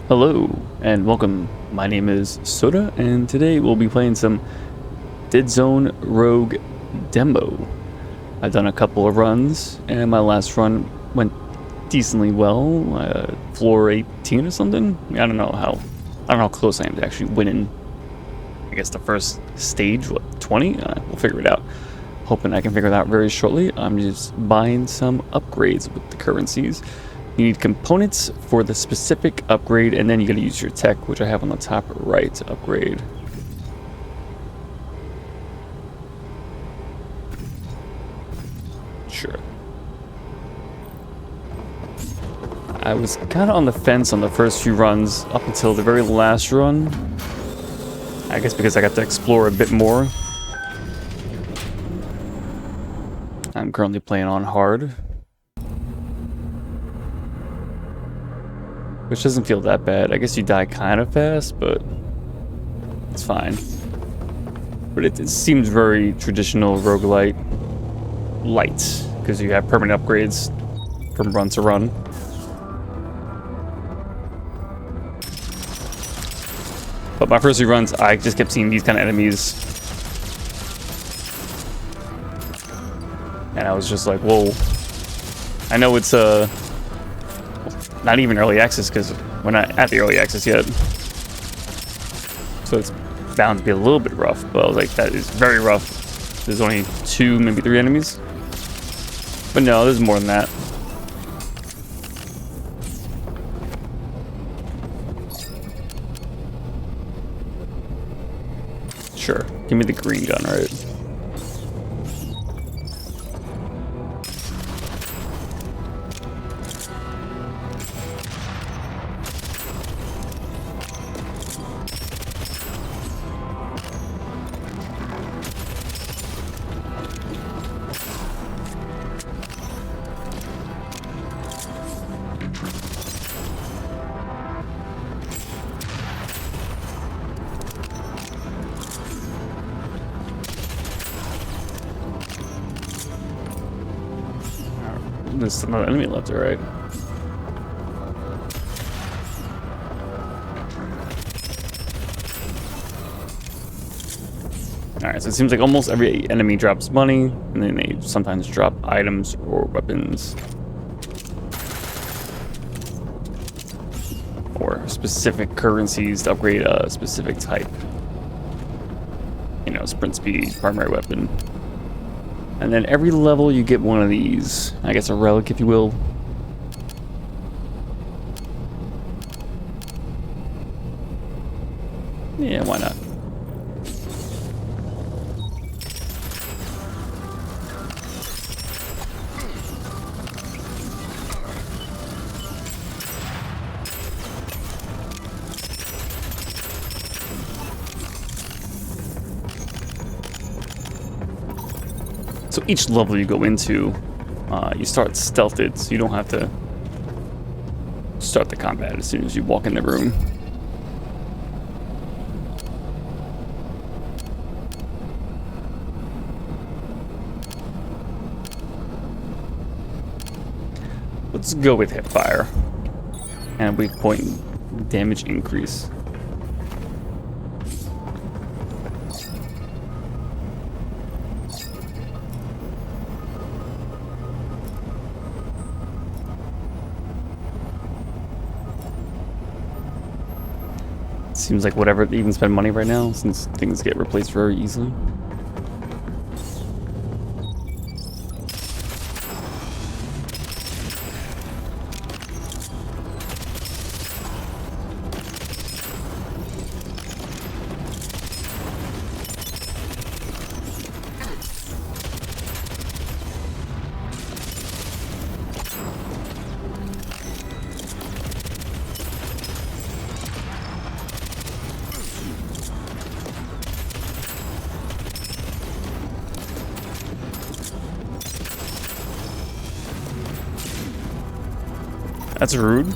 Hello and welcome. My name is Soadaa, and today we'll be playing some DeadZone Rogue demo. I've done a couple of runs, and my last run went decently well. Floor 18 or something. I don't know how close I am to actually winning. I guess the first stage, what, 20? We'll figure it out. Hoping I can figure it out very shortly. I'm just buying some upgrades with the currencies. You need components for the specific upgrade, and then you gotta use your tech, which I have on the top right to upgrade. Sure. I was kind of on the fence on the first few runs up until the very last run. I guess because I got to explore a bit more. I'm currently playing on hard, which doesn't feel that bad. I guess you die kind of fast, but it's fine. But it seems very traditional roguelite light, because you have permanent upgrades from run to run. But my first few runs, I just kept seeing these kind of enemies. And I was just like, whoa. I know it's not even early access, because we're not at the early access yet. So it's bound to be a little bit rough, but I was like, that is very rough. There's only 2, maybe 3 enemies. But no, there's more than that. Sure, give me the green gun, right? There's another enemy left or right. Alright, so it seems like almost every enemy drops money, and then they sometimes drop items or weapons. Or specific currencies to upgrade a specific type. You know, sprint speed, primary weapon. And then every level you get one of these. I guess a relic, if you will. Yeah, why not? So each level you go into, you start stealthed, so you don't have to start the combat as soon as you walk in the room. Let's go with hipfire and weak point damage increase. Seems like whatever, even spend money right now, since things get replaced very easily. That's rude.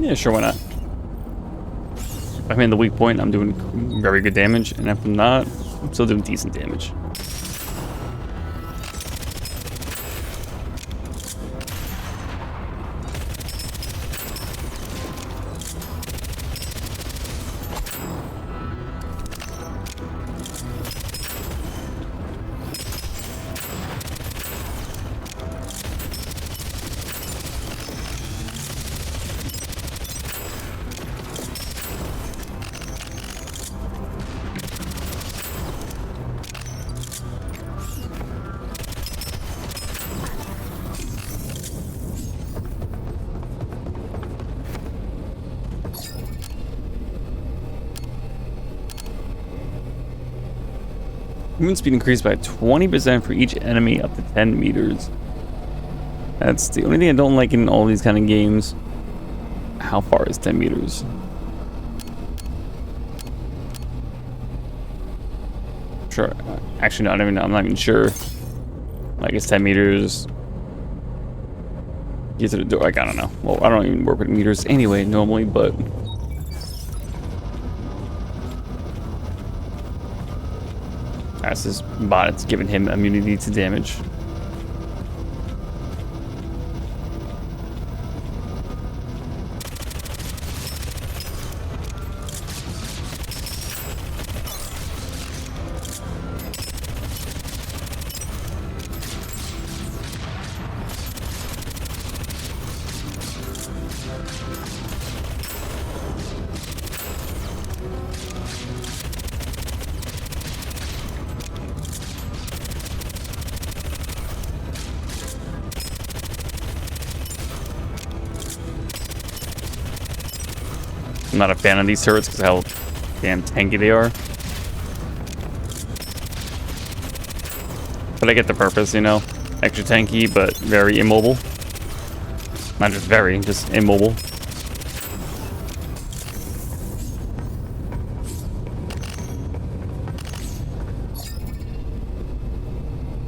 Yeah, sure, why not? If I'm in the weak point, I'm doing very good damage, and if I'm not, I'm still doing decent damage. Movement speed increased by 20% for each enemy up to 10 meters. That's the only thing I don't like in all these kind of games. How far is 10 meters? Sure. Actually, not even. I'm not even sure. Like, it's 10 meters. Get to the door. Like, I don't know. Well, I don't even work with meters anyway, normally, but. That's this bot. It's giving him immunity to damage. I'm not a fan of these turrets because how damn tanky they are. But I get the purpose, you know? Extra tanky, but very immobile. Not just very, just immobile.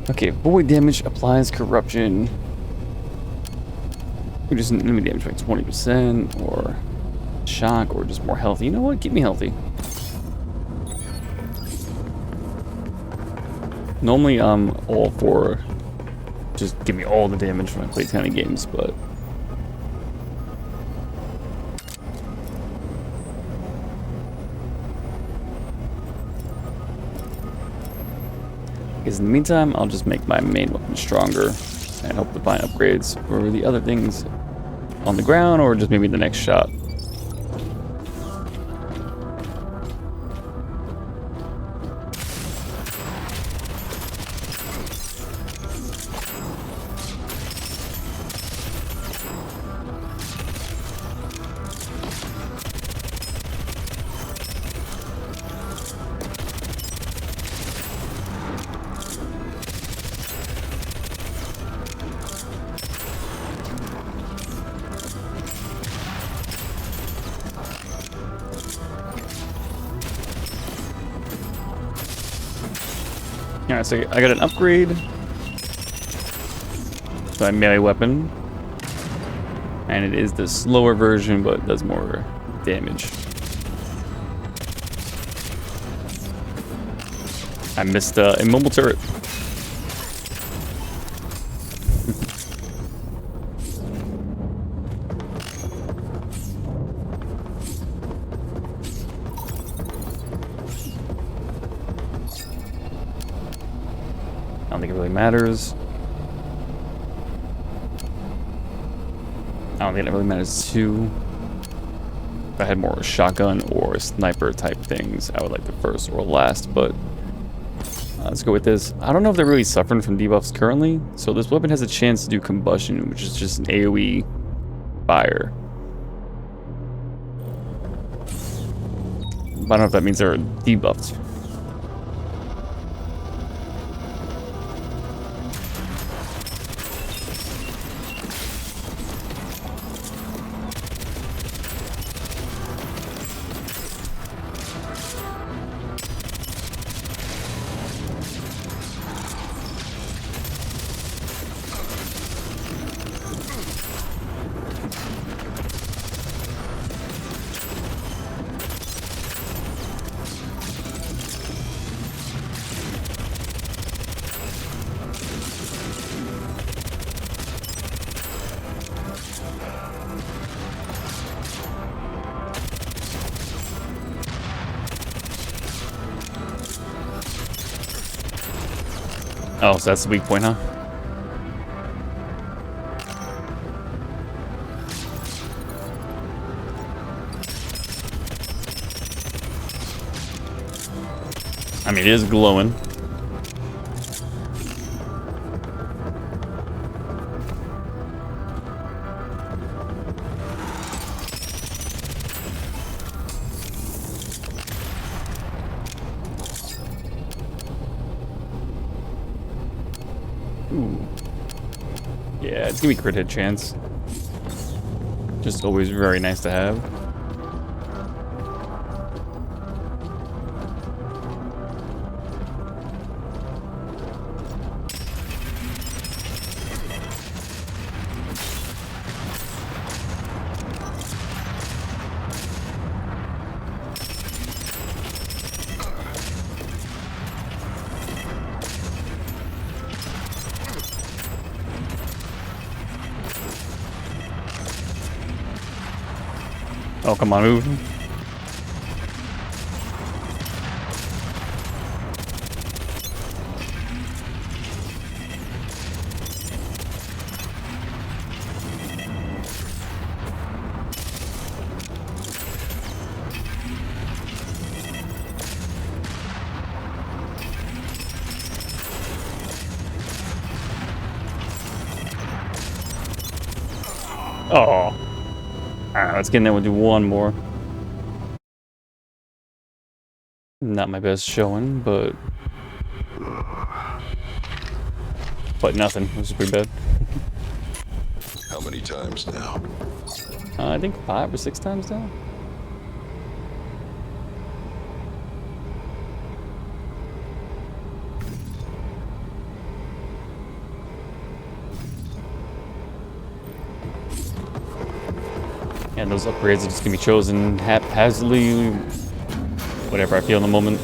Okay, void damage applies corruption. Reduces enemy damage by 20% or shock or just more healthy. You know what? Keep me healthy. Normally I'm all for just give me all the damage when I play these kind of games, but because in the meantime I'll just make my main weapon stronger and hope to find upgrades for the other things on the ground or just maybe the next shot. Alright, so I got an upgrade to my melee weapon. And it is the slower version, but it does more damage. I missed a mobile turret. I don't think it really matters. I don't think it really matters too. If I had more shotgun or sniper type things, I would like the first or last, but let's go with this. I don't know if they're really suffering from debuffs currently, so this weapon has a chance to do combustion, which is just an AoE fire. But I don't know if that means they're debuffed. Oh, so that's the weak point, huh? I mean, it is glowing. Ooh. Yeah, it's gonna be crit hit chance. Just always very nice to have. Oh, come on, move. Oh. Alright, let's get in there. We'll do one more. Not my best showing, but nothing. This is pretty bad. How many times now? I think 5 or 6 times now. And those upgrades are just gonna be chosen haphazardly, whatever I feel in the moment.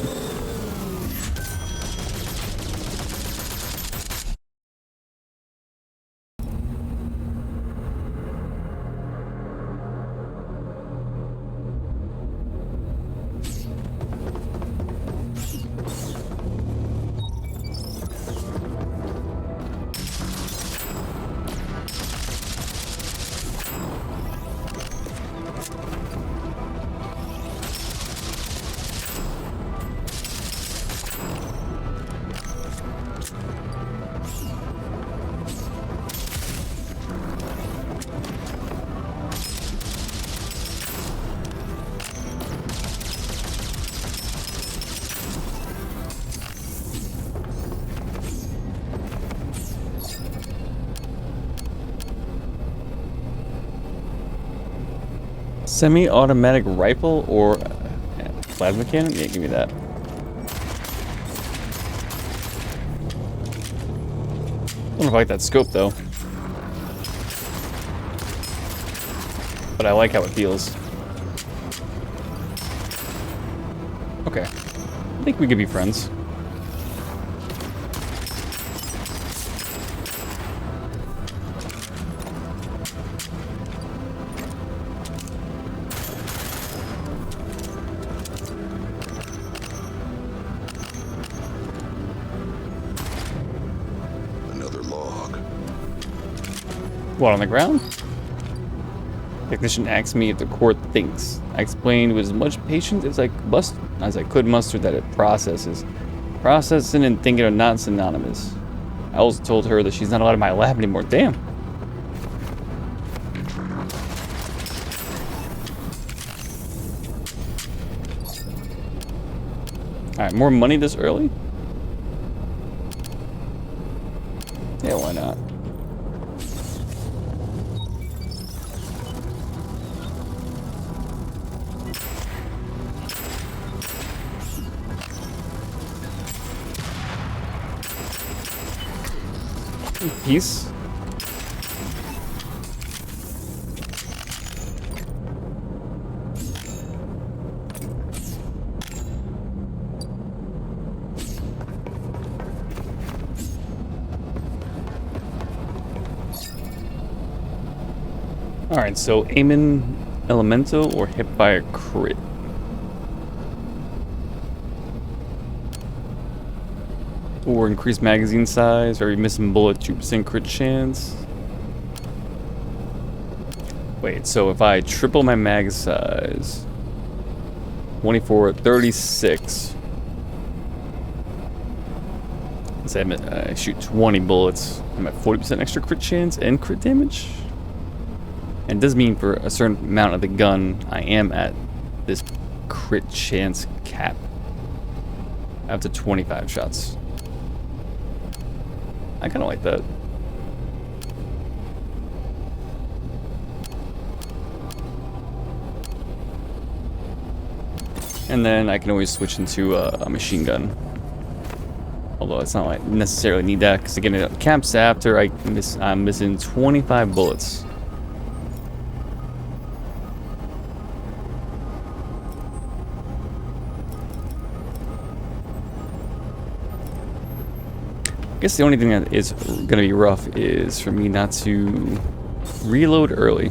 Semi-automatic rifle or plasma cannon? Yeah, give me that. I don't know if I like that scope though. But I like how it feels. Okay. I think we could be friends. What, on the ground? Technician asked me if the court thinks. I explained with as much patience as I could muster that it processes. Processing and thinking are not synonymous. I also told her that she's not allowed in my lab anymore. Damn. Alright, more money this early? Yeah, why not? Peace. Alright, so Aiming Elemental or hit by a crit. or increase magazine size, or missing bullet 2% crit chance. Wait, so if I triple my mag size, 24, 36. Let's say I shoot 20 bullets. I'm at 40% extra crit chance and crit damage. And it does mean for a certain amount of the gun, I am at this crit chance cap. After 25 shots. I kind of like that. And then I can always switch into a machine gun. Although it's not like I necessarily need that, because again it caps after I'm missing 25 bullets. I guess the only thing that is going to be rough is for me not to reload early.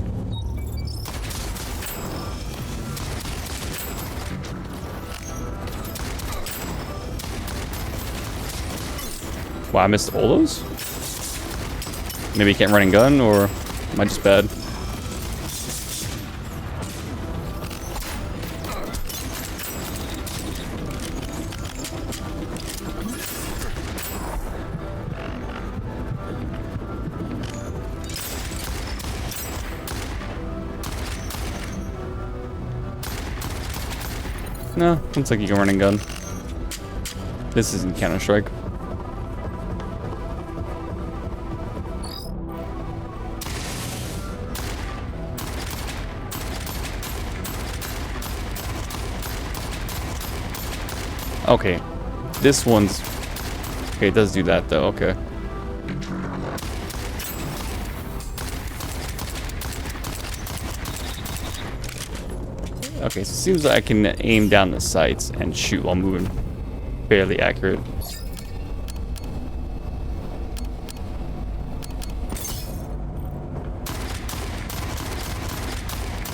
Wow, I missed all those? Maybe you can't run and gun, or am I just bad? No, looks like you can run and gun. This isn't Counter-Strike. Okay, this one's... Okay, it does do that though, okay. Okay, so it seems like I can aim down the sights and shoot while moving fairly accurate.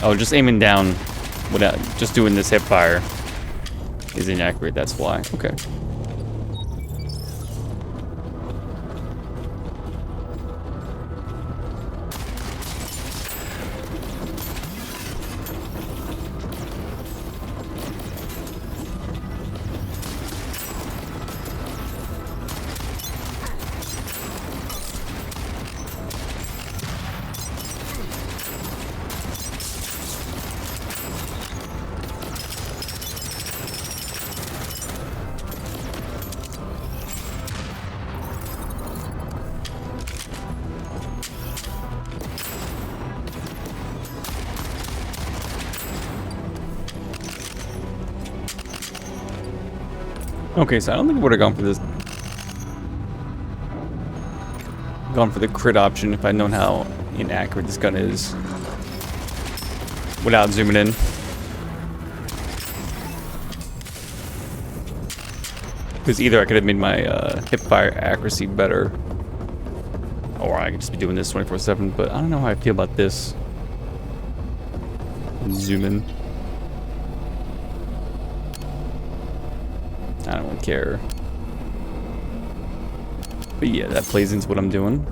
Oh, just aiming down without just doing this hip fire is inaccurate, that's why. Okay. Okay, so I don't think I would have gone for this. Gone for the crit option if I'd known how inaccurate this gun is. Without zooming in. Because either I could have made my hip fire accuracy better, or I could just be doing this 24/7, but I don't know how I feel about this. Zoom in. I don't really care. But yeah, that plays into what I'm doing.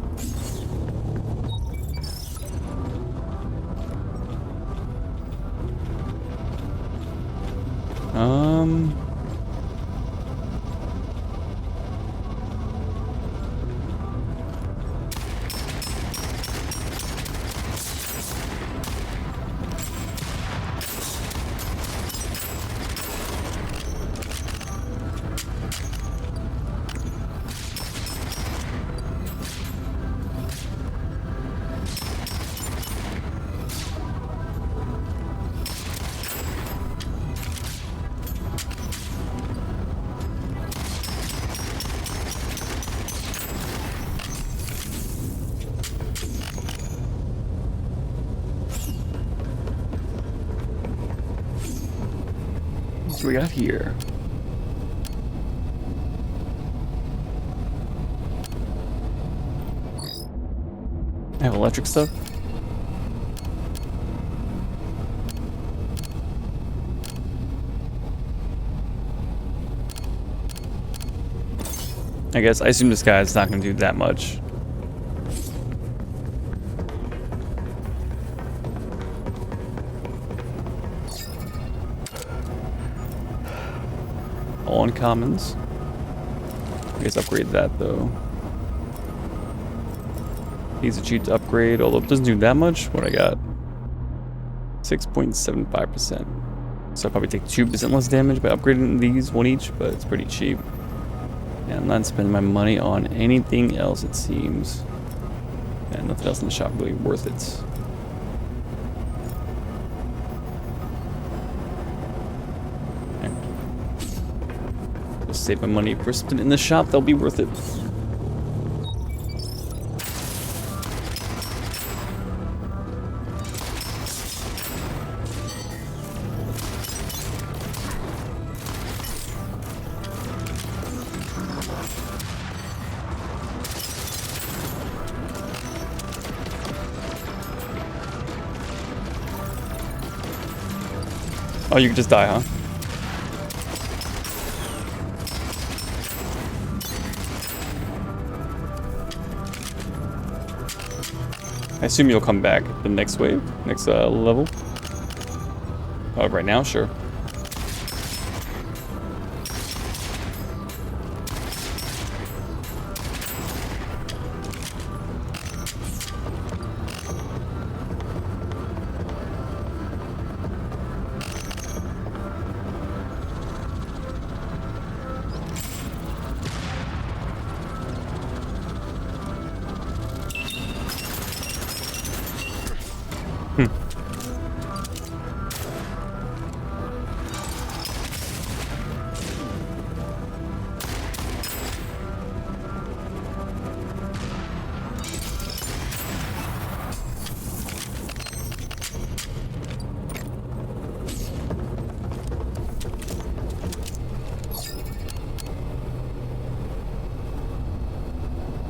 What we got here? I have electric stuff. I guess I assume this guy's not going to do that much. All uncommons. I guess upgrade that though. These are cheap to upgrade, although it doesn't do that much. What I got? 6.75%. So I'll probably take 2% less damage by upgrading these, one each, but it's pretty cheap. Yeah, I'm not spending my money on anything else, it seems. And nothing else in the shop really worth it. Okay. Just save my money for something in the shop that'll be worth it. Oh, you can just die, huh? I assume you'll come back the next wave, next level. Oh, right now, sure.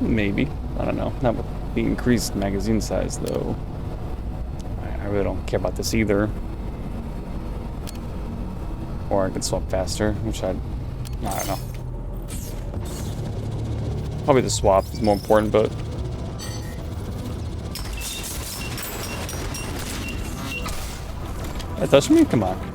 Maybe. I don't know. Not with the increased magazine size, though. I really don't care about this either. Or I could swap faster, which I don't know. Probably the swap is more important, but... That touched me? Come on.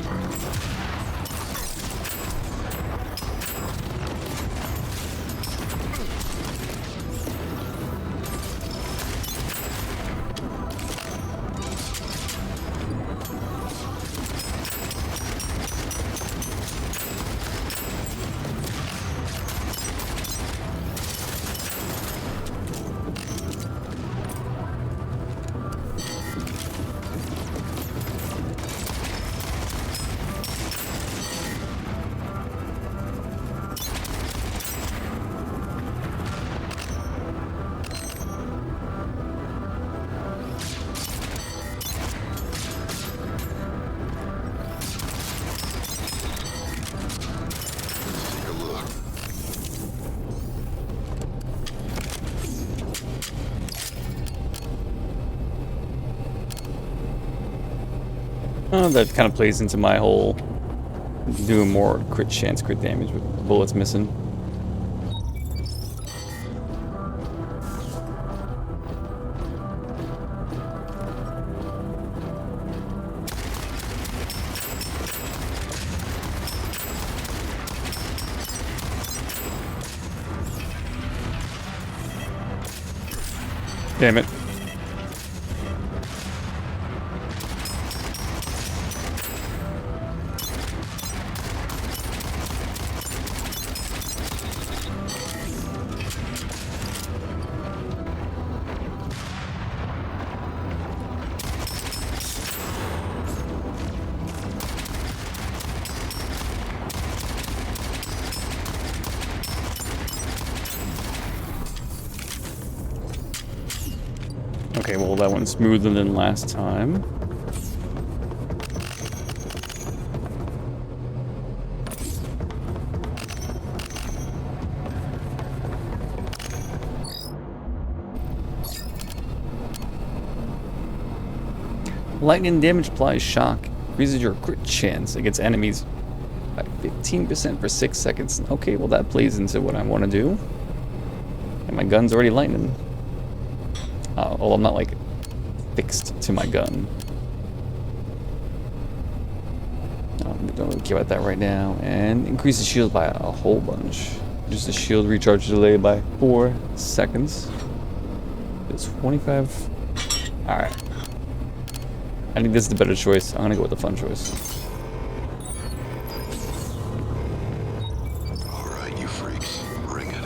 That kind of plays into my whole doing more crit chance, crit damage with bullets missing. Damn it. Okay, well that went smoother than last time. Lightning damage applies shock. Increases your crit chance against enemies by 15% for 6 seconds. Okay, well that plays into what I want to do. My gun's already lightning. Oh, I'm not like fixed to my gun. Don't really care about that right now. And increase the shield by a whole bunch. Just the shield recharge delay by 4 seconds. It's 25. Alright. I think this is the better choice. I'm gonna go with the fun choice. Alright, you freaks. Bring it.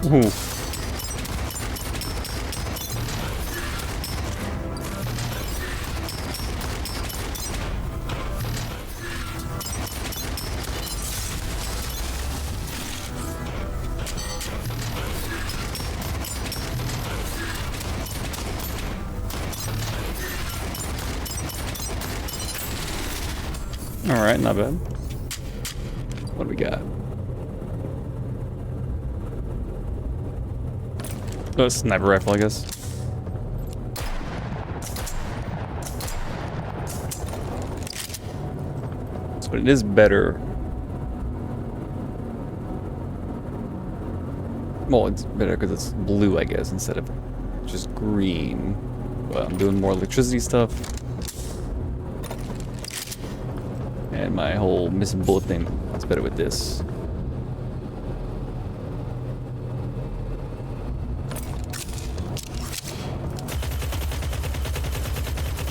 Ooh. Alright, not bad. What do we got? Oh, sniper rifle, I guess. So it is better. Well, it's better because it's blue, I guess, instead of just green. But I'm doing more electricity stuff. And my whole missing bullet thing, it's better with this.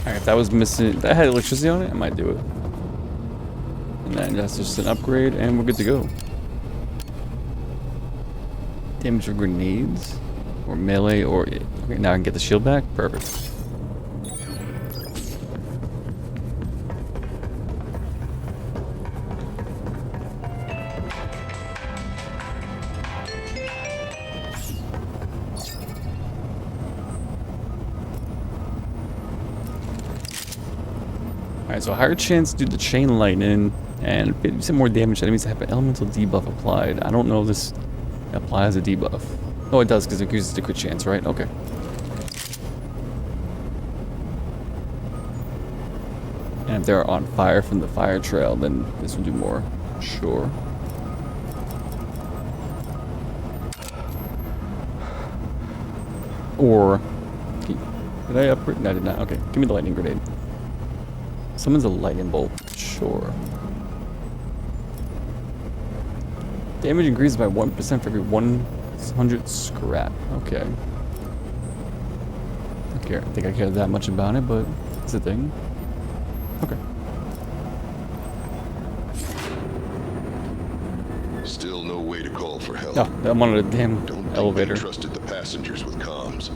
Alright, if that was missing, if that had electricity on it, I might do it. And then that's just an upgrade, and we're good to go. Damage of grenades, or melee, or okay, now I can get the shield back. Perfect. Alright, so higher chance to do the chain lightning and 50% more damage to enemies that have an elemental debuff applied. I don't know if this applies a debuff. Oh, it does because it increases the crit chance, right? Okay. And if they're on fire from the fire trail, then this will do more. Sure. Or... Did I upgrade? No, I did not. Okay, give me the lightning grenade. Summons a lightning bolt. Sure. Damage increases by 1% for every 100 scrap. Okay. I think I care that much about it, but it's a thing. Okay. Still no way to call for help. Oh, I'm on a damn Don't think elevator. they trusted the passengers with comms.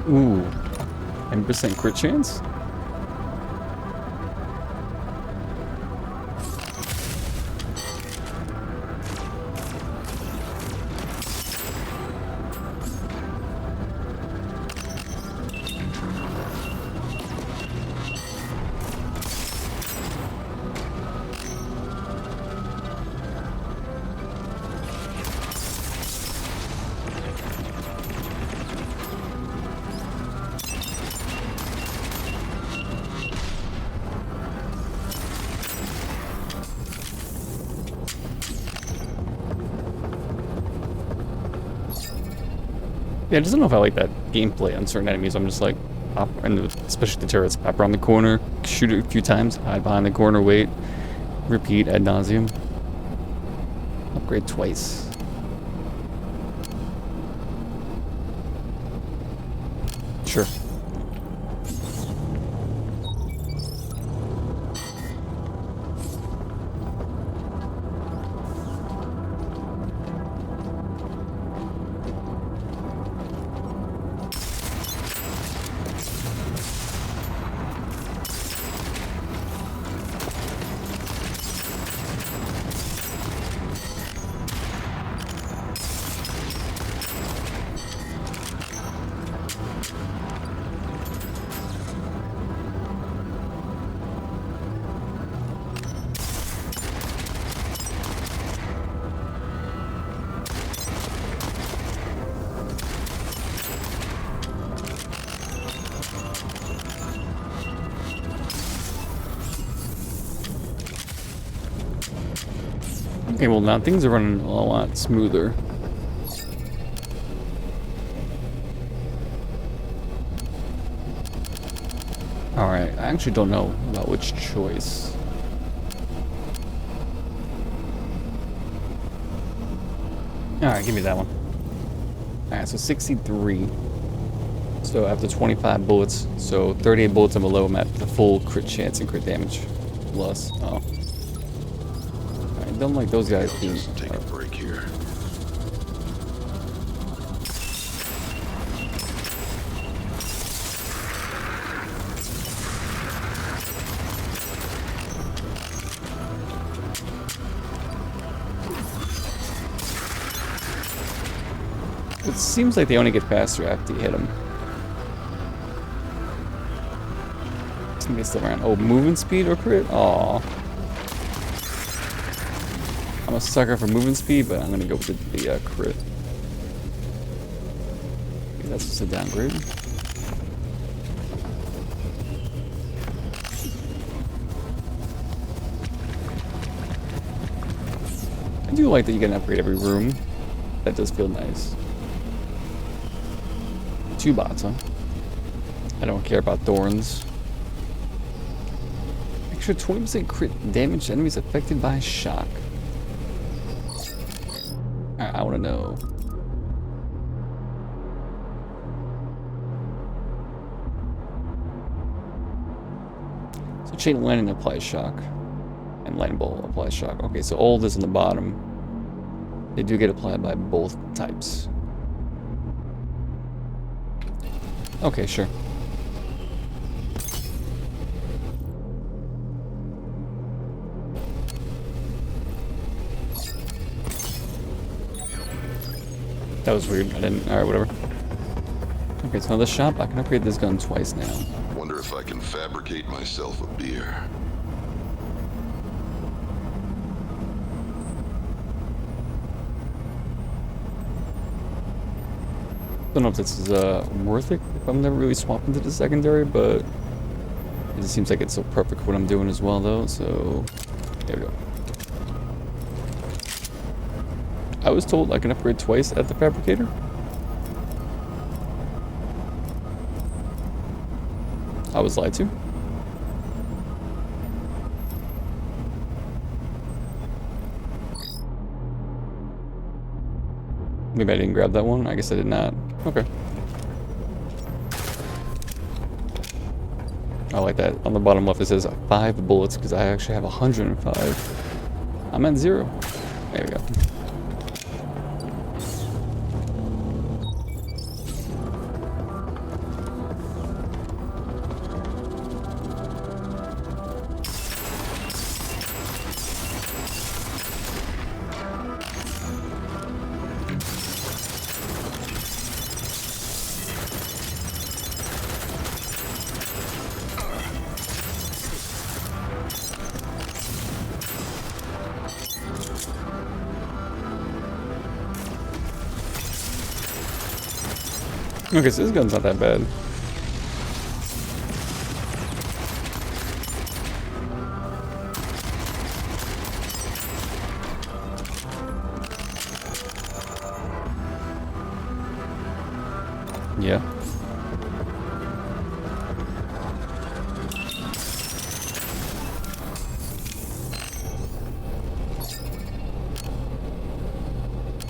Ooh. 10% crit chance? Yeah, I just don't know if I like that gameplay on certain enemies. I'm just like, pop, and especially the turrets, pop around the corner, shoot it a few times, hide behind the corner, wait, repeat ad nauseum. Upgrade twice. Sure. Okay, well now things are running a lot smoother. Alright, I actually don't know about which choice. Alright, give me that one. Alright, so 63. So after 25 bullets, so 38 bullets and below, I'm at the full crit chance and crit damage. Plus, oh. I don't like those guys being... Take a break here. It seems like they only get faster after you hit them. I think they still around. Oh, movement speed or crit? Aw. I'm a sucker for movement speed, but I'm gonna go with the crit. Okay, that's just a downgrade. I do like that you get an upgrade every room. That does feel nice. 2 bots, huh? I don't care about thorns. Extra 20% crit damage to enemies affected by shock. Alright, I want to know. So chain lightning applies shock. And lightning bolt applies shock. Okay, so all this in the bottom. They do get applied by both types. Okay, sure. That was weird. I didn't... Alright, whatever. Okay, so another shop. I can upgrade this gun twice now. Wonder if I can fabricate myself a beer. Don't know if this is worth it if I'm never really swapping to the secondary, but it just seems like it's so perfect for what I'm doing as well, though. So there we go. I was told I can upgrade twice at the fabricator. I was lied to. Maybe I didn't grab that one. I guess I did not. Okay. I like that. On the bottom left it says 5 bullets because I actually have 105. I'm at 0. There we go. Okay, so this gun's not that bad. Yeah.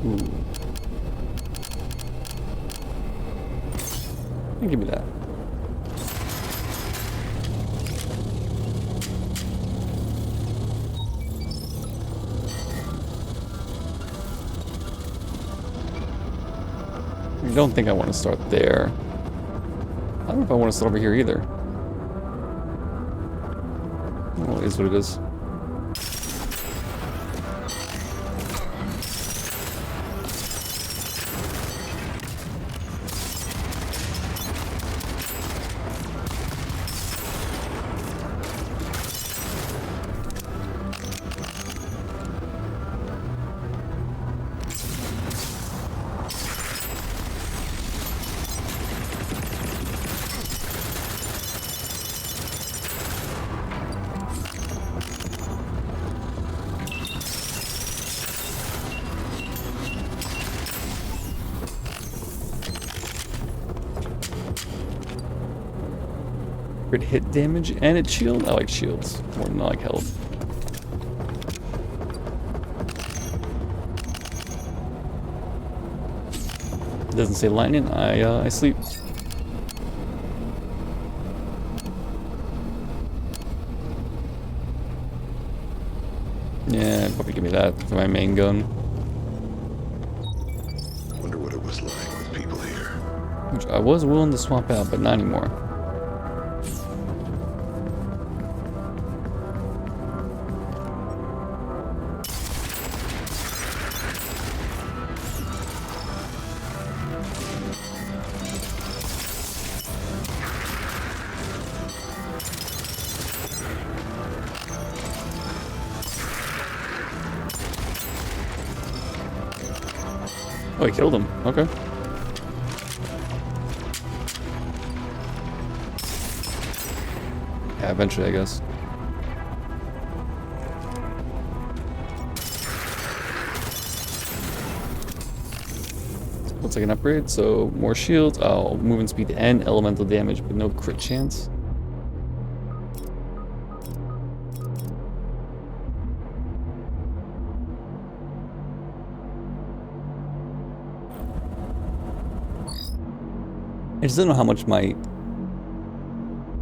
Ooh. Give me that. I don't think I want to start there. I don't know if I want to start over here either. Well, it is what it is. Crit hit damage and its shield. I like shields more than I like health. It doesn't say lightning. I sleep. Yeah, probably give me that for my main gun. Wonder what it was like with people here. Which I was willing to swap out, but not anymore. Oh, he killed him. Okay. Yeah, eventually, I guess. Looks like an upgrade, so more shields. Oh, movement speed and elemental damage, but no crit chance. I just don't know how much my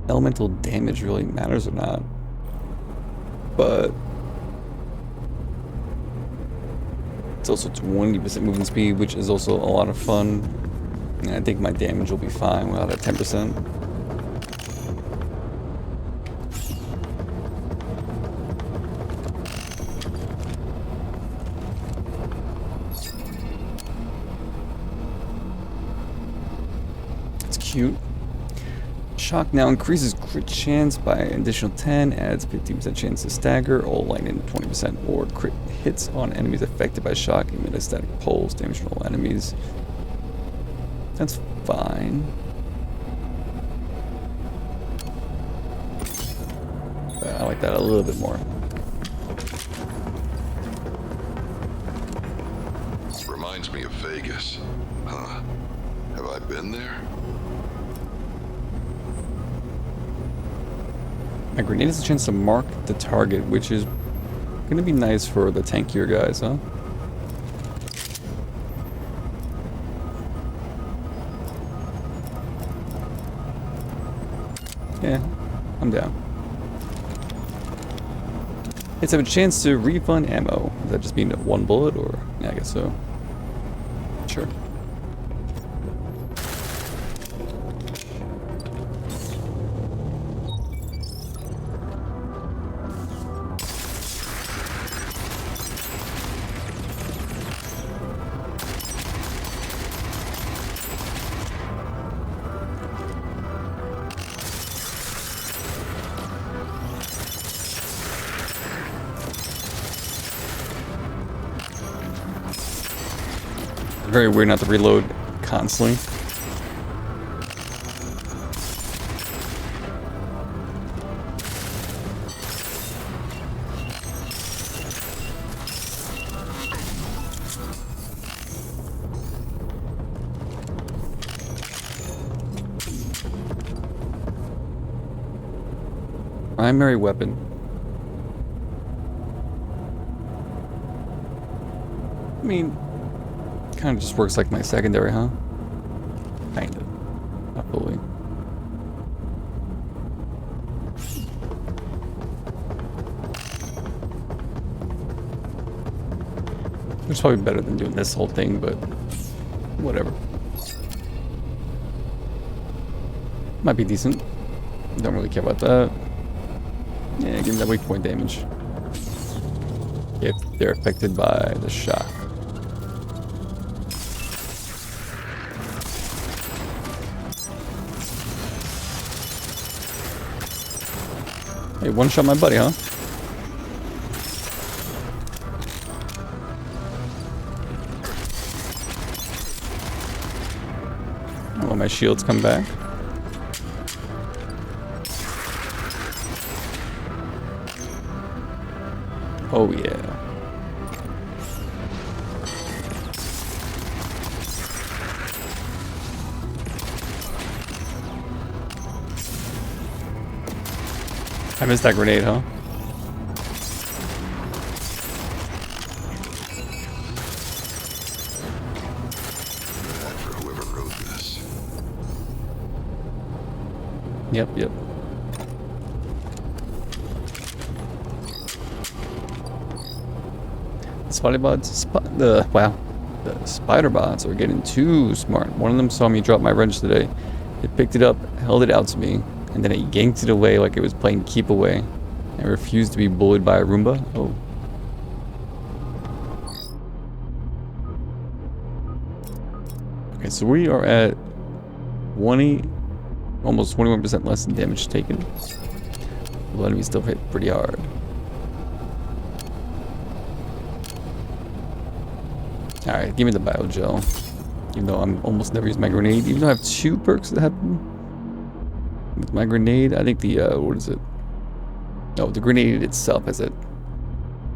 elemental damage really matters or not. But it's also 20% movement speed, which is also a lot of fun. And I think my damage will be fine without that 10%. Cute. Shock now increases crit chance by an additional 10, adds 15% chance to stagger, all lightning 20% or crit hits on enemies affected by shock, emit a static pulse, damage all enemies. That's fine. I like that a little bit more. Reminds me of Vegas. Huh. Have I been there? My grenade has a chance to mark the target, which is gonna be nice for the tankier guys, huh? Yeah, I'm down. Let's have a chance to refund ammo. Does that just mean one bullet, or yeah, I guess so. Sure. Very weird not to reload constantly. Primary weapon. I mean, kind of just works like my secondary, huh? Kind of. Not fully. Which is probably better than doing this whole thing, but whatever. Might be decent. Don't really care about that. Yeah, give me that weak point damage. If they're affected by the shock. Hey, one shot my buddy, huh? Oh, my shields come back. Oh yeah. I missed that grenade, huh? Bad for whoever wrote this. Yep, yep. Spider bots, the spider bots are getting too smart. One of them saw me drop my wrench today. It picked it up, held it out to me, and then it yanked it away like it was playing keep away. I refused to be bullied by a Roomba. Oh. Okay, so we are at 20, almost 21% less than damage taken. The enemy still hit pretty hard. Alright, give me the biogel. Even though I'm almost never used my grenade. Even though I have 2 perks that happen with my grenade. I think the, what is it? No, the grenade itself has a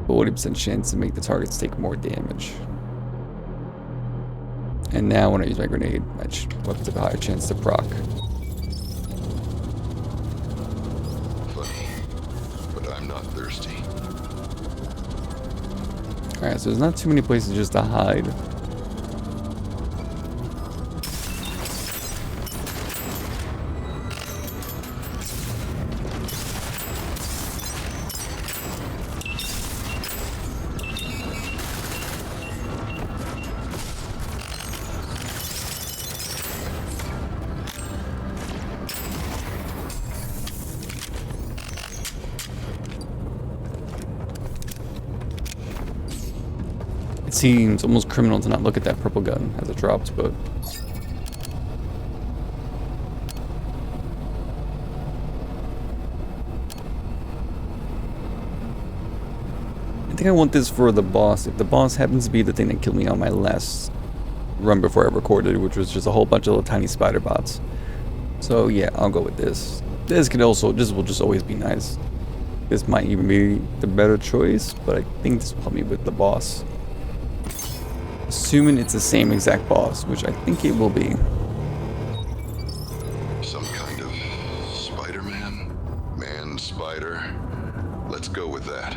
40% chance to make the targets take more damage. And now when I use my grenade, my weapons have a higher chance to proc. Funny, but I'm not thirsty. Alright, so there's not too many places just to hide. It seems almost criminal to not look at that purple gun as it dropped, but... I think I want this for the boss. If the boss happens to be the thing that killed me on my last run before I recorded, which was just a whole bunch of little tiny spider bots. So yeah, I'll go with this. This will just always be nice. This might even be the better choice, but I think this will help me with the boss. Assuming it's the same exact boss, which I think it will be. Some kind of Spider-Man? Man-Spider? Let's go with that.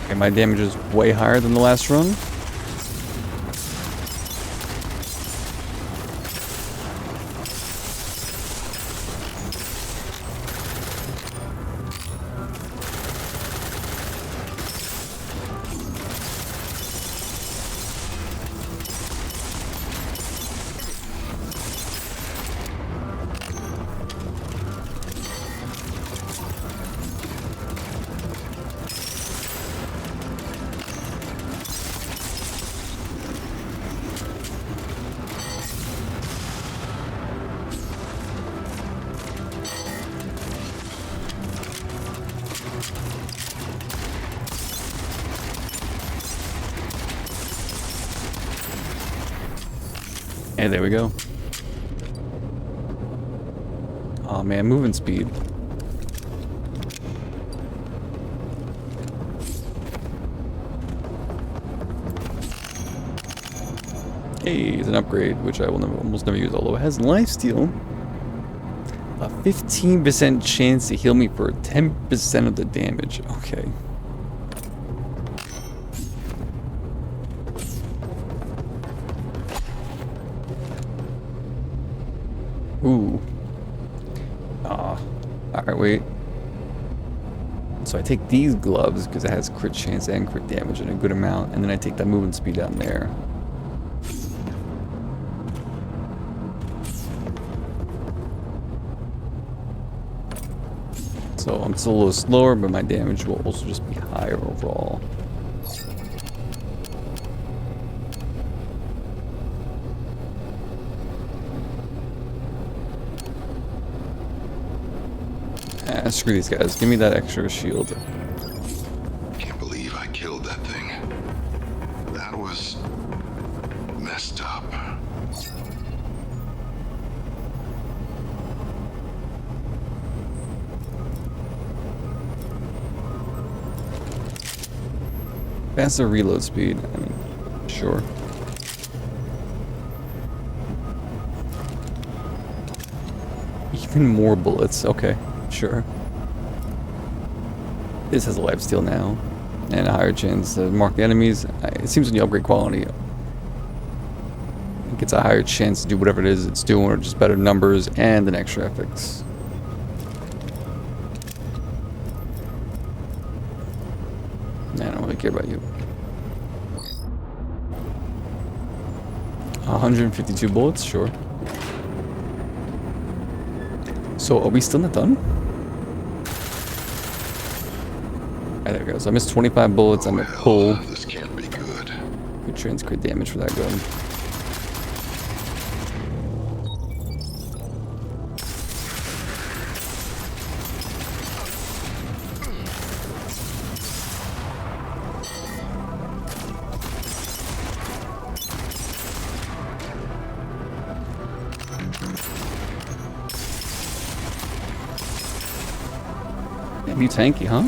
Okay, my damage is way higher than the last run. And there we go. Oh man, movement speed. Hey, it's an upgrade, which I will almost never use, although it has lifesteal. A 15% chance to heal me for 10% of the damage. Okay. Ooh. Alright, wait. So I take these gloves because it has crit chance and crit damage in a good amount, and then I take that movement speed down there. So I'm still a little slower, but my damage will also just be higher overall. Screw these guys. Give me that extra shield. Can't believe I killed that thing. That was messed up. Faster reload speed. I mean, sure. Even more bullets. Okay, sure. This has a lifesteal now, and a higher chance to mark the enemies. It seems when you upgrade quality, it gets a higher chance to do whatever it is it's doing, or just better numbers and an extra FX. I don't really care about you. 152 bullets, sure. So are we still not done? There we go. So I missed 25 bullets. I'm at pull. This can't be good. Good chance crit damage for that gun. Damn, you tanky, huh?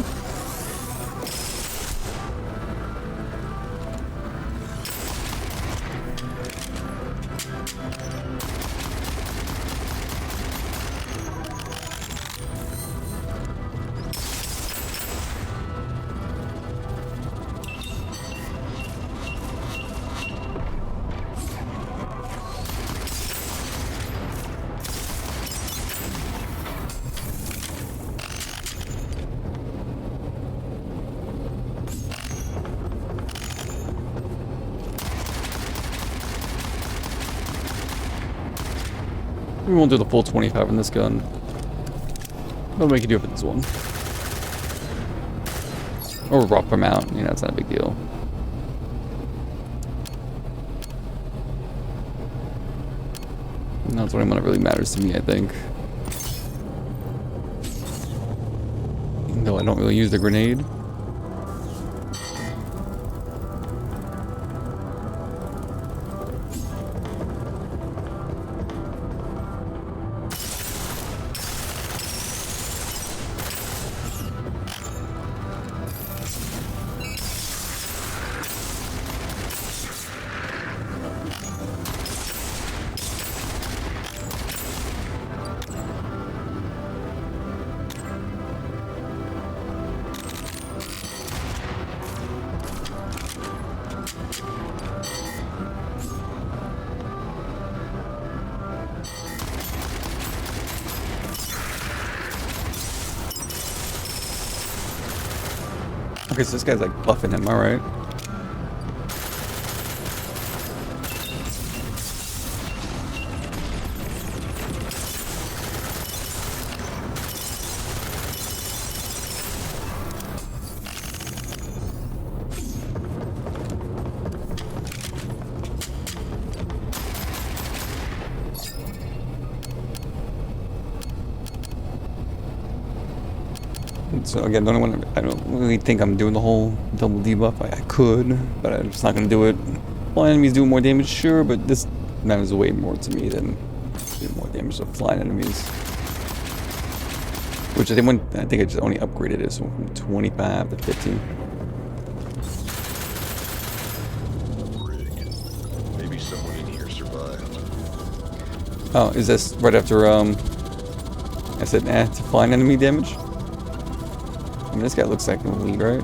We won't do the full 25 in this gun, but we can do it for this one. Or rough them out, you know, it's not a big deal. And that's what really matters to me, I think. Even though I don't really use the grenade. Okay, so this guy's like buffing him, alright. So again, I don't really think I'm doing the whole double debuff. I could, but I'm just not going to do it. Flying enemies do more damage, sure, but this matters way more to me than doing more damage to flying enemies. Which I think I just only upgraded it, so from 25 to 15. Rig. Maybe someone in here survived. Oh, is this right after, I said, to flying enemy damage? I mean, this guy looks like an elite, right?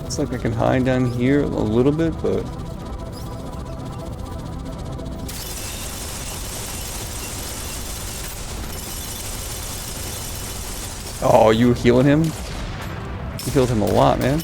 Looks like I can hide down here a little bit, but... Oh, you healing him? You healed him a lot, man.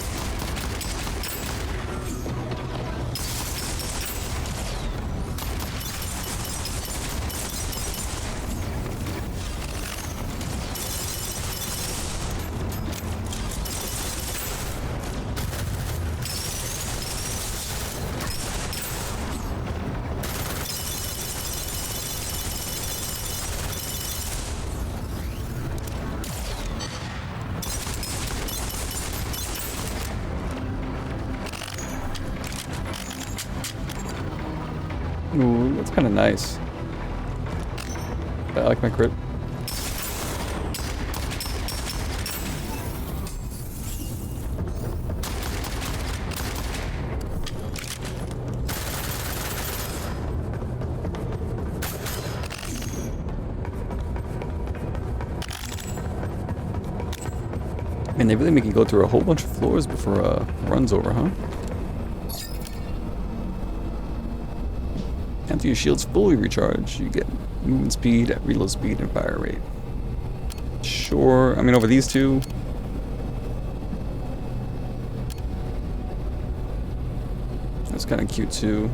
Ooh, that's kind of nice. I like my crit. And they really make you go through a whole bunch of floors before runs over, huh? After your shield's fully recharged, you get movement speed, reload speed, and fire rate. Sure, I mean over these two. That's kind of cute too.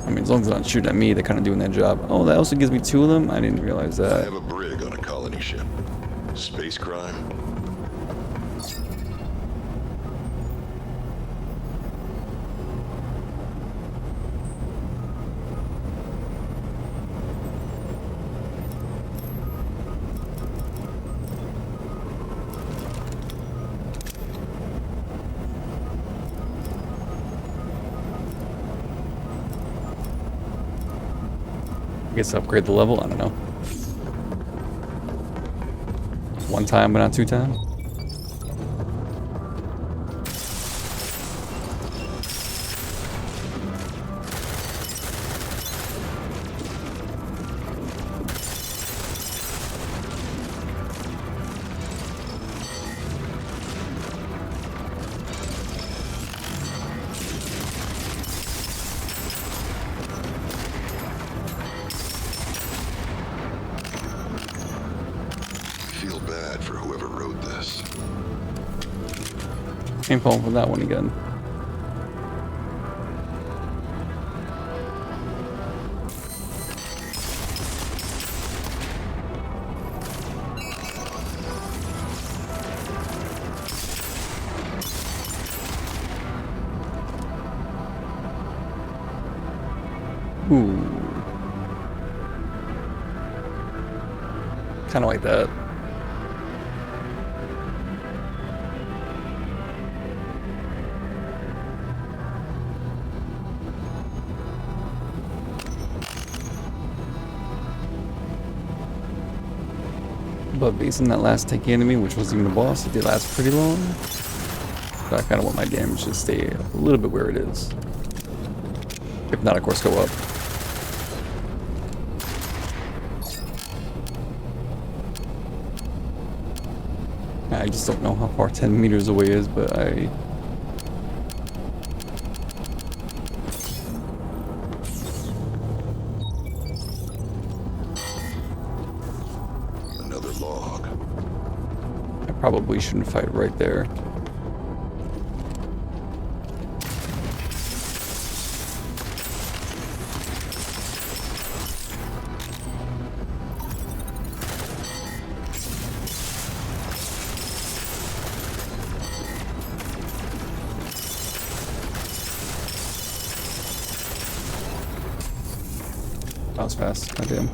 I mean, as long as they're not shooting at me, they're kind of doing their job. Oh, that also gives me 2 of them? I didn't realize I that. have a brig on a colony ship. Space crime? I guess upgrade the level, I don't know. 1 time, but not 2 times. Feel bad for whoever wrote this. Ain't falling for that one again. Ooh. Kind of like that. But based on that last tank enemy, which wasn't even a boss, it did last pretty long. So I kind of want my damage to stay a little bit where it is. If not, of course, go up. I just don't know how far 10 meters away is, but I... Another log. I probably shouldn't fight right there. That was fast. Goddamn.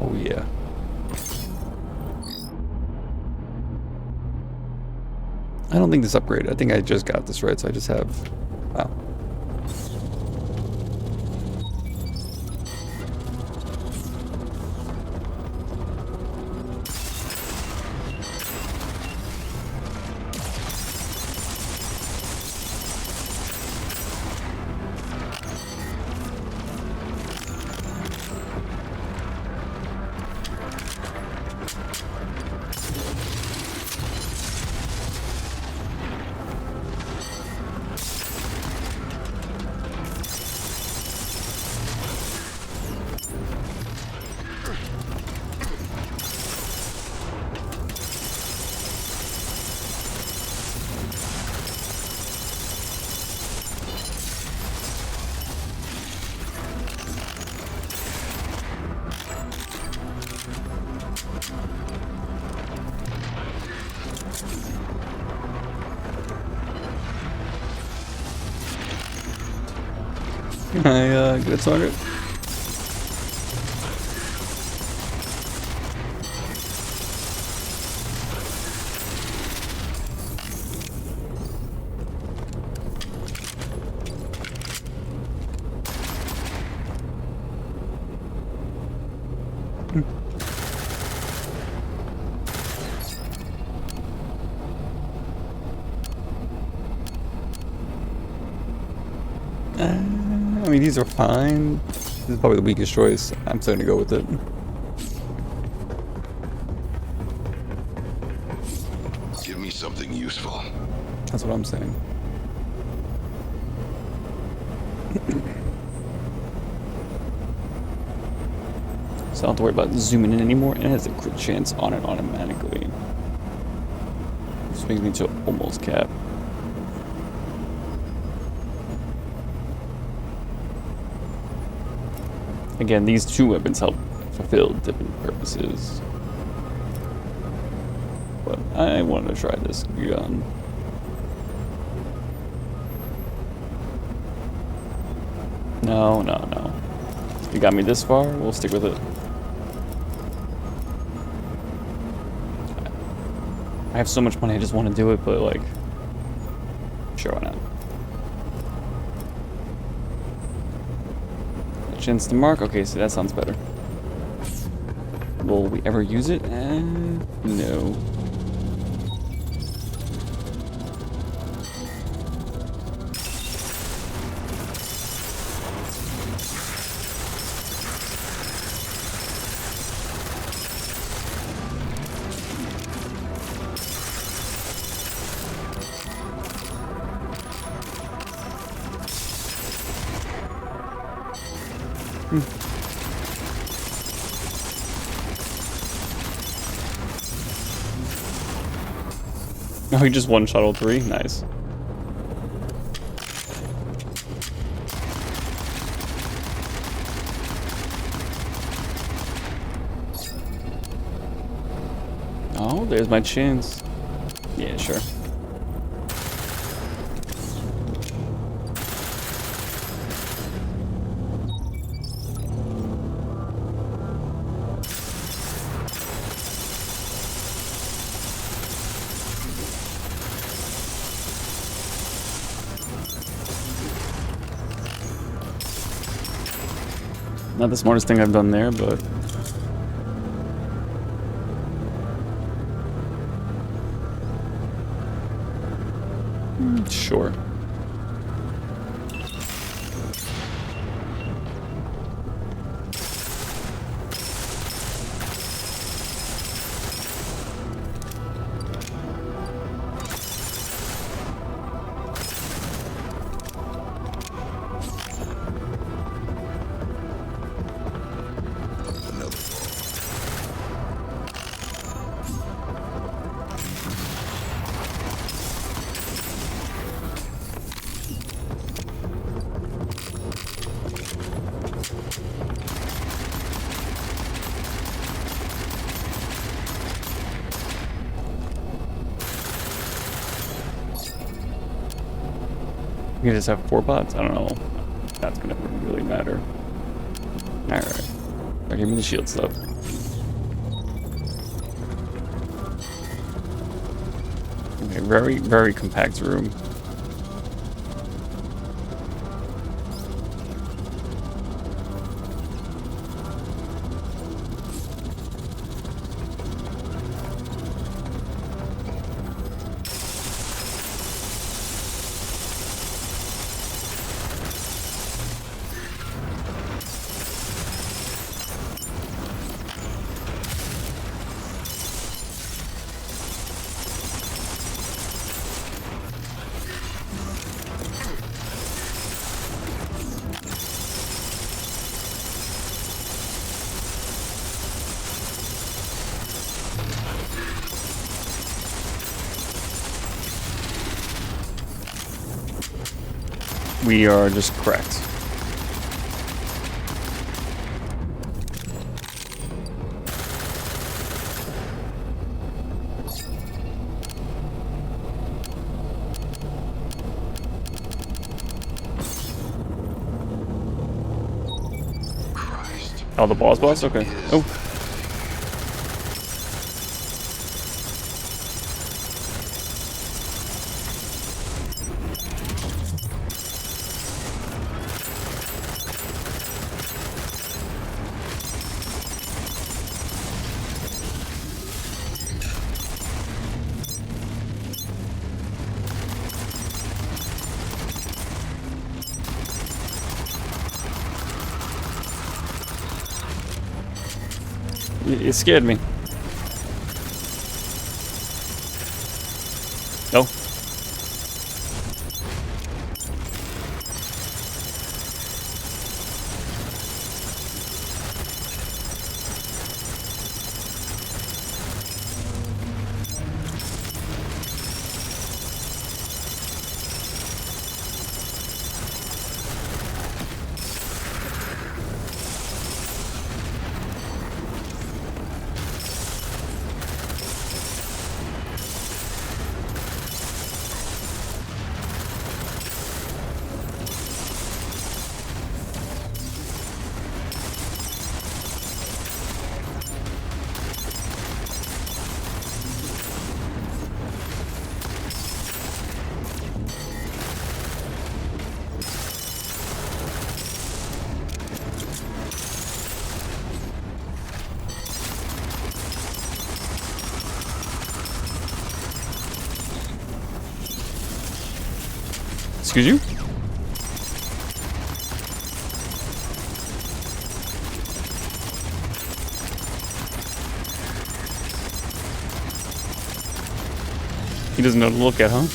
Oh yeah. I don't think this upgraded. I think I just got this right, so I just have... Wow. Can I get a target? I mean, these are fine. This is probably the weakest choice. I'm still gonna go with it. Give me something useful. That's what I'm saying. So I don't have to worry about zooming in anymore, and it has a crit chance on it automatically. This brings me to almost cap. Again, these two weapons help fulfill different purposes. But I wanted to try this gun. No, no, no. If you got me this far, we'll stick with it. I have so much money, I just want to do it, but like, sure, why not? Chance to mark. Okay, so that sounds better. Will we ever use it? No. Oh, he just one-shot all three? Nice. Oh, there's my chance. Yeah, sure. Not the smartest thing I've done there, but... Sure. You just have 4 pots? I don't know. That's gonna really matter. Alright. Now give me the shield stuff. Okay, A very, very compact room. We are just correct. Christ. Oh, the boss? Okay. Oh. It scared me. No. Excuse you? He doesn't know to look at, huh?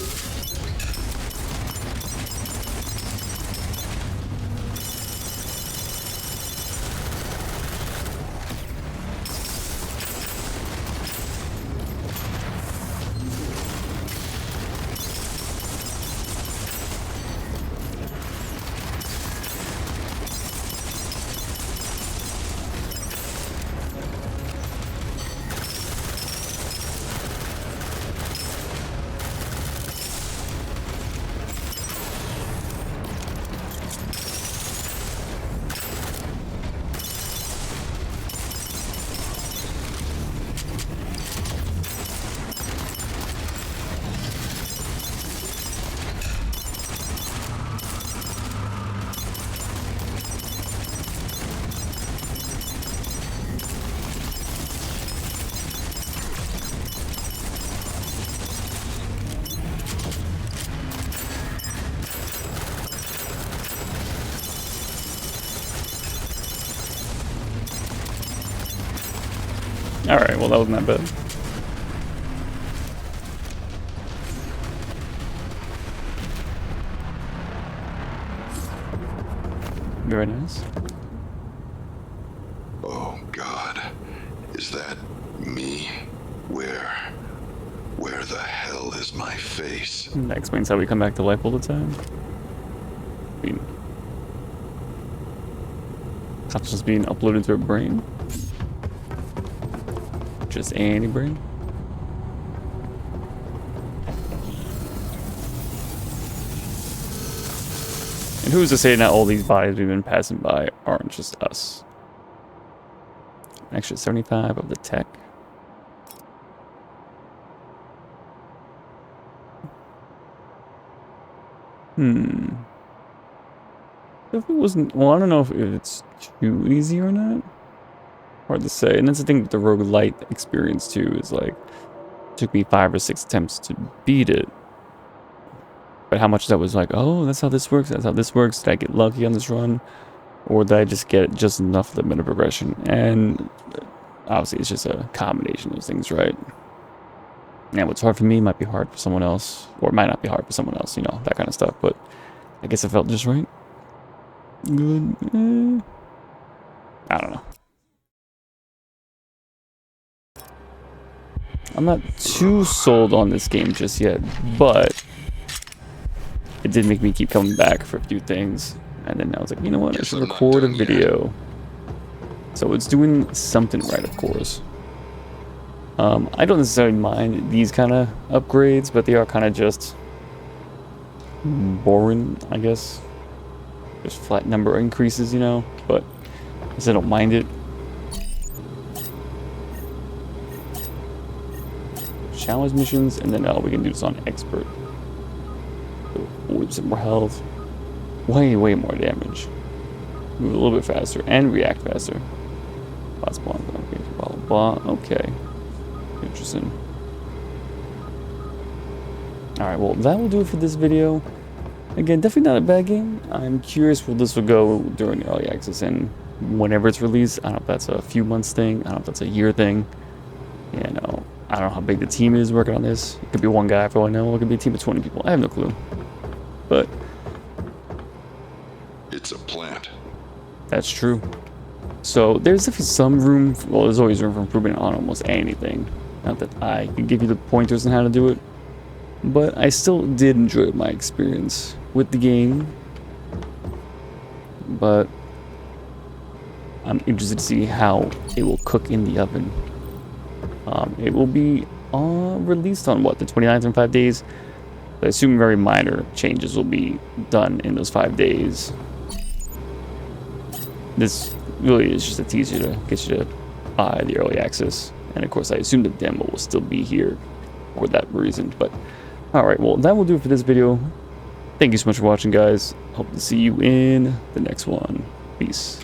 Alright, well that wasn't that bad. Very nice. Oh, God. Is that me? Where the hell is my face? That explains how we come back to life all the time. I mean, consciousness being uploaded to a brain. Just any brain. And who's to say not all these bodies we've been passing by aren't just us? An extra 75 of the tech. If it wasn't, well, I don't know if it's too easy or not. Hard to say. And that's the thing with the Roguelite experience too, is like, it took me 5 or 6 attempts to beat it. But how much that was like, oh, that's how this works, that's how this works. Did I get lucky on this run? Or did I just get just enough of the meta progression? And obviously it's just a combination of those things, right? And what's hard for me might be hard for someone else, or it might not be hard for someone else, you know, that kind of stuff. But I guess it felt just right. Good. I don't know. I'm not too sold on this game just yet, but it did make me keep coming back for a few things. And then I was like, you know what, I should record a video. So it's doing something right, of course. I don't necessarily mind these kind of upgrades, but they are kind of just boring, I guess. Just flat number increases, you know, but I guess I don't mind it. Challenge missions, and then we can do this on expert. Whip some more health. Way more damage. Move a little bit faster and react faster. Bot spawn. Okay, blah blah blah. Okay. Interesting. Alright, well that will do it for this video. Again, definitely not a bad game. I'm curious where this will go during early access and whenever it's released. I don't know if that's a few months thing. I don't know if that's a year thing. You know, I don't know how big the team is working on this. It could be one guy for all I know. It could be a team of 20 people. I have no clue. But it's a plant. That's true. So there's definitely some room. Well, there's always room for improvement on almost anything. Not that I can give you the pointers on how to do it, but I still did enjoy my experience with the game. But I'm interested to see how it will cook in the oven. It will be released on what, the 29th in 5 days. I assume very minor changes will be done in those 5 days. This really is just a teaser to get you to buy the early access. And of course, I assume the demo will still be here for that reason. But alright, well, that will do it for this video. Thank you so much for watching, guys. Hope to see you in the next one. Peace.